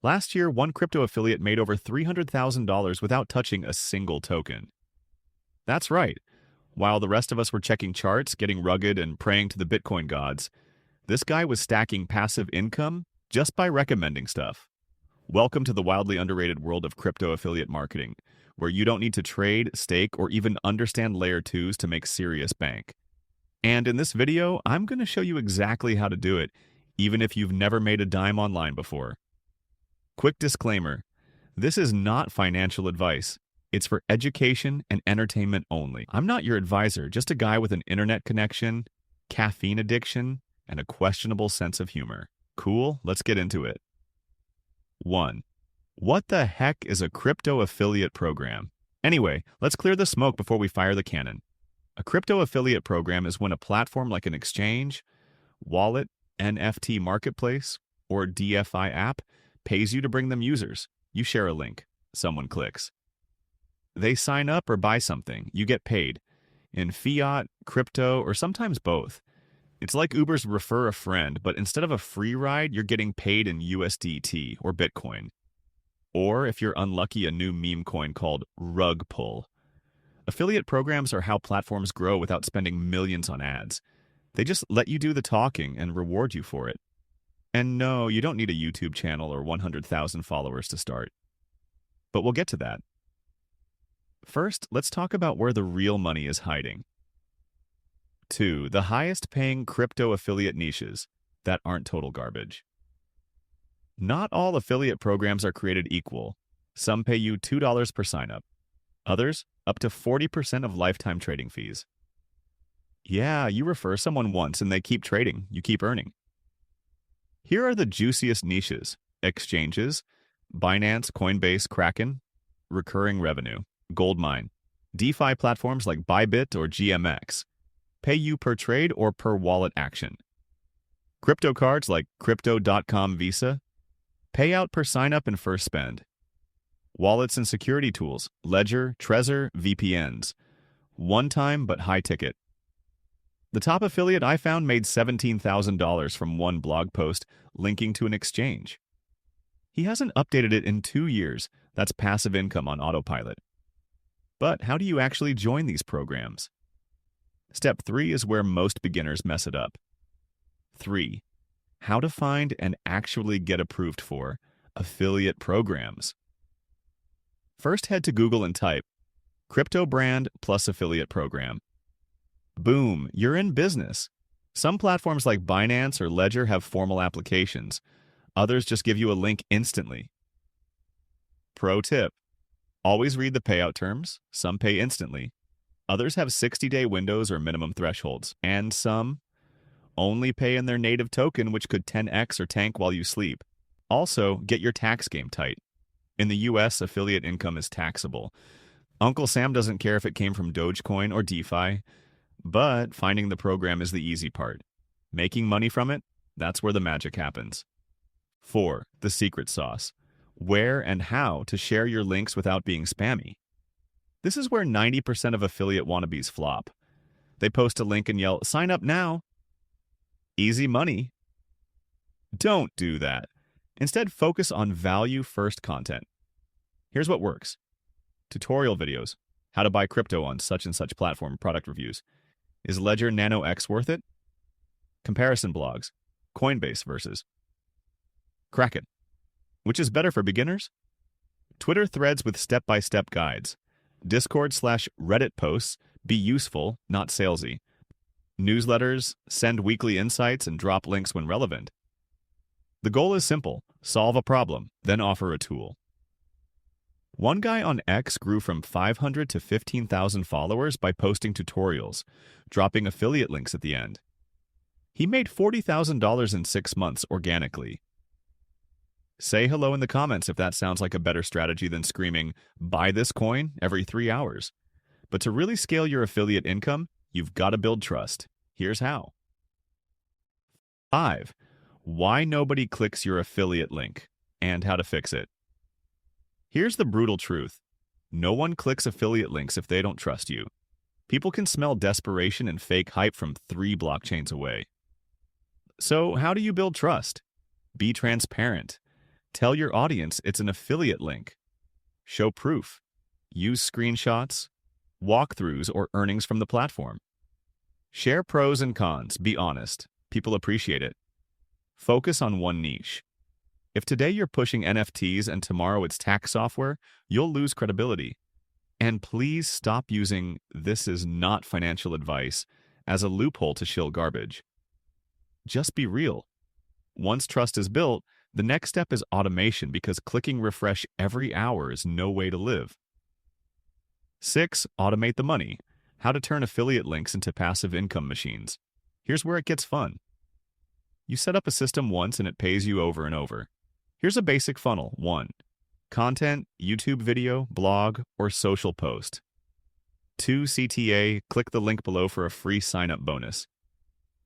Last year, one crypto affiliate made over $300,000 without touching a single token. That's right. While the rest of us were checking charts, getting rugged, and praying to the Bitcoin gods, this guy was stacking passive income just by recommending stuff. Welcome to the wildly underrated world of crypto affiliate marketing, where you don't need to trade, stake, or even understand layer 2s to make serious bank. And in this video, I'm going to show you exactly how to do it, even if you've never made a dime online before. Quick disclaimer, this is not financial advice. It's for education and entertainment only. I'm not your advisor, just a guy with an internet connection, caffeine addiction, and a questionable sense of humor. Cool, let's get into it. 1. What the heck is a crypto affiliate program? Anyway, let's clear the smoke before we fire the cannon. A crypto affiliate program is when a platform like an exchange, wallet, NFT marketplace, or DeFi app pays you to bring them users. You share a link. Someone clicks. They sign up or buy something. You get paid. In fiat, crypto, or sometimes both. It's like Uber's refer a friend, but instead of a free ride, you're getting paid in USDT or Bitcoin. Or, if you're unlucky, a new meme coin called rug pull. Affiliate programs are how platforms grow without spending millions on ads. They just let you do the talking and reward you for it. And no, you don't need a YouTube channel or 100,000 followers to start. But we'll get to that. First, let's talk about where the real money is hiding. 2. The highest paying crypto affiliate niches that aren't total garbage. Not all affiliate programs are created equal. Some pay you $2 per sign-up. Others, up to 40% of lifetime trading fees. Yeah, you refer someone once and they keep trading, you keep earning. Here are the juiciest niches: exchanges, Binance, Coinbase, Kraken, recurring revenue, goldmine, DeFi platforms like Bybit or GMX, pay you per trade or per wallet action. Crypto cards like Crypto.com Visa, payout per sign-up and first spend. Wallets and security tools, Ledger, Trezor, VPNs, one-time but high ticket. The top affiliate I found made $17,000 from one blog post linking to an exchange. He hasn't updated it in 2 years. That's passive income on autopilot. But how do you actually join these programs? Step 3 is where most beginners mess it up. 3. How to find and actually get approved for affiliate programs. First, head to Google and type crypto brand plus affiliate program. Boom, you're in business. Some platforms like Binance or Ledger have formal applications. Others just give you a link instantly. Pro tip: always read the payout terms. Some pay instantly. Others have 60-day windows or minimum thresholds, and some only pay in their native token, which could 10x or tank while you sleep. Also, get your tax game tight. In the US, affiliate income is taxable. Uncle Sam doesn't care if it came from Dogecoin or DeFi, but finding the program is the easy part. Making money from it, that's where the magic happens. 4. The secret sauce: where and how to share your links without being spammy. This is where 90% of affiliate wannabes flop. They post a link and yell, "Sign up now." Easy money. Don't do that. Instead, focus on value-first content. Here's what works: tutorial videos, how to buy crypto on such and such platform, product reviews. Is Ledger Nano X worth it? Comparison blogs, Coinbase versus Kraken. Which is better for beginners? Twitter threads with step-by-step guides. Discord/Reddit posts, be useful, not salesy. Newsletters, send weekly insights and drop links when relevant. The goal is simple: solve a problem, then offer a tool. One guy on X grew from 500 to 15,000 followers by posting tutorials, dropping affiliate links at the end. He made $40,000 in 6 months organically. Say hello in the comments if that sounds like a better strategy than screaming, "Buy this coin," every 3 hours. But to really scale your affiliate income, you've got to build trust. Here's how. 5. Why nobody clicks your affiliate link and how to fix it. Here's the brutal truth: no one clicks affiliate links if they don't trust you. People can smell desperation and fake hype from 3 blockchains away. So how do you build trust? Be transparent. Tell your audience it's an affiliate link. Show proof. Use screenshots, walkthroughs, or earnings from the platform. Share pros and cons. Be honest. People appreciate it. Focus on one niche. If today you're pushing NFTs and tomorrow it's tax software, you'll lose credibility. And please stop using "this is not financial advice" as a loophole to shill garbage. Just be real. Once trust is built, the next step is automation, because clicking refresh every hour is no way to live. 6. Automate the money. How to turn affiliate links into passive income machines. Here's where it gets fun. You set up a system once and it pays you over and over. Here's a basic funnel. 1. Content, YouTube video, blog, or social post. 2. CTA, click the link below for a free sign-up bonus.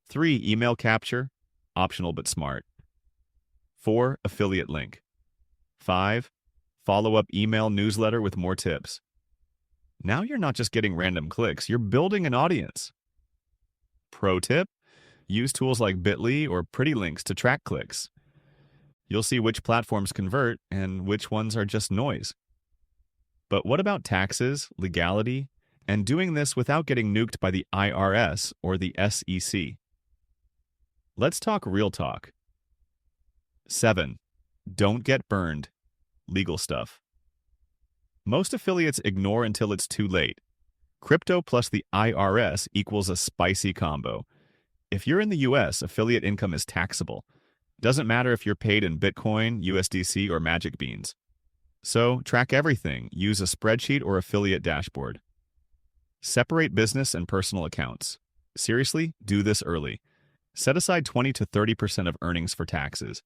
3. Email capture, optional but smart. 4. Affiliate link. 5. Follow-up email newsletter with more tips. Now you're not just getting random clicks, you're building an audience. Pro tip: use tools like Bitly or Pretty Links to track clicks. You'll see which platforms convert and which ones are just noise. But what about taxes, legality, and doing this without getting nuked by the IRS or the SEC? Let's talk real talk. 7. Don't get burned. Legal stuff. Most affiliates ignore until it's too late. Crypto plus the IRS equals a spicy combo. If you're in the US, affiliate income is taxable. Doesn't matter if you're paid in Bitcoin, USDC, or Magic Beans. So, track everything. Use a spreadsheet or affiliate dashboard. Separate business and personal accounts. Seriously, do this early. Set aside 20 to 30% of earnings for taxes.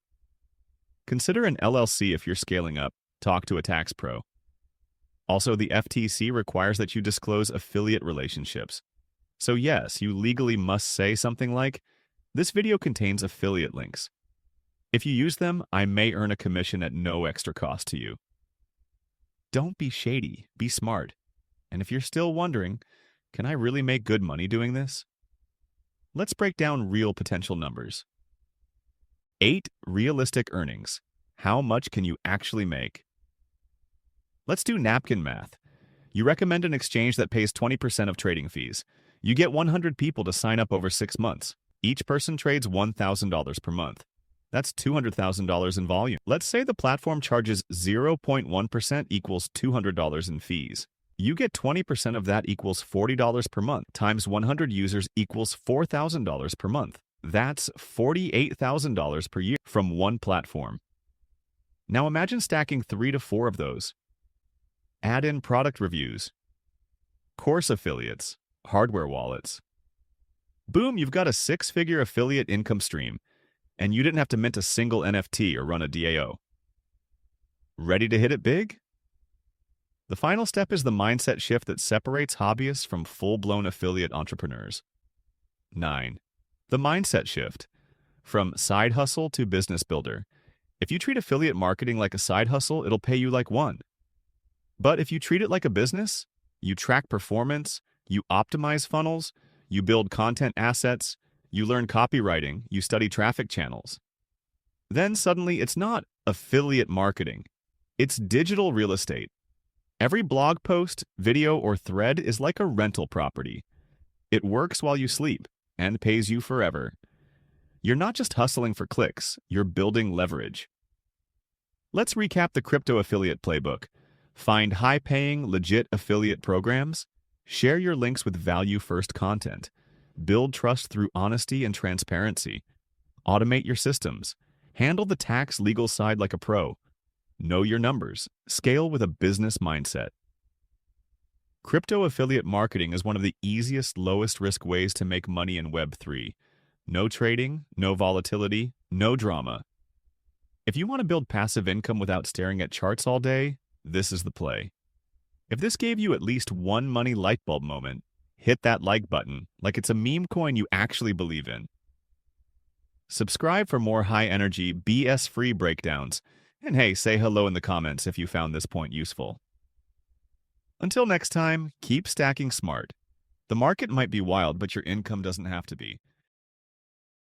Consider an LLC if you're scaling up. Talk to a tax pro. Also, the FTC requires that you disclose affiliate relationships. So yes, you legally must say something like, "This video contains affiliate links. If you use them, I may earn a commission at no extra cost to you." Don't be shady, be smart. And if you're still wondering, can I really make good money doing this? Let's break down real potential numbers. 8. Realistic earnings. How much can you actually make? Let's do napkin math. You recommend an exchange that pays 20% of trading fees. You get 100 people to sign up over 6 months. Each person trades $1,000 per month. That's $200,000 in volume. Let's say the platform charges 0.1% equals $200 in fees. You get 20% of that equals $40 per month, times 100 users equals $4,000 per month. That's $48,000 per year from one platform. Now imagine stacking 3 to 4 of those. Add in product reviews, course affiliates, hardware wallets. Boom, you've got a 6-figure affiliate income stream, and you didn't have to mint a single NFT or run a DAO. Ready to hit it big? The final step is the mindset shift that separates hobbyists from full-blown affiliate entrepreneurs. 9. The mindset shift. From side hustle to business builder. If you treat affiliate marketing like a side hustle, it'll pay you like one. But if you treat it like a business, you track performance, you optimize funnels, you build content assets, you learn copywriting, you study traffic channels. Then suddenly it's not affiliate marketing. It's digital real estate. Every blog post, video, or thread is like a rental property. It works while you sleep and pays you forever. You're not just hustling for clicks, you're building leverage. Let's recap the crypto affiliate playbook. Find high-paying, legit affiliate programs. Share your links with value-first content. Build trust through honesty and transparency. Automate your systems. Handle the tax legal side like a pro. Know your numbers. Scale with a business mindset. Crypto affiliate marketing is one of the easiest, lowest-risk ways to make money in Web3. No trading, no volatility, no drama. If you want to build passive income without staring at charts all day, this is the play. If this gave you at least one money light bulb moment, hit that like button like it's a meme coin you actually believe in. Subscribe for more high-energy, BS-free breakdowns. And hey, say hello in the comments if you found this point useful. Until next time, keep stacking smart. The market might be wild, but your income doesn't have to be.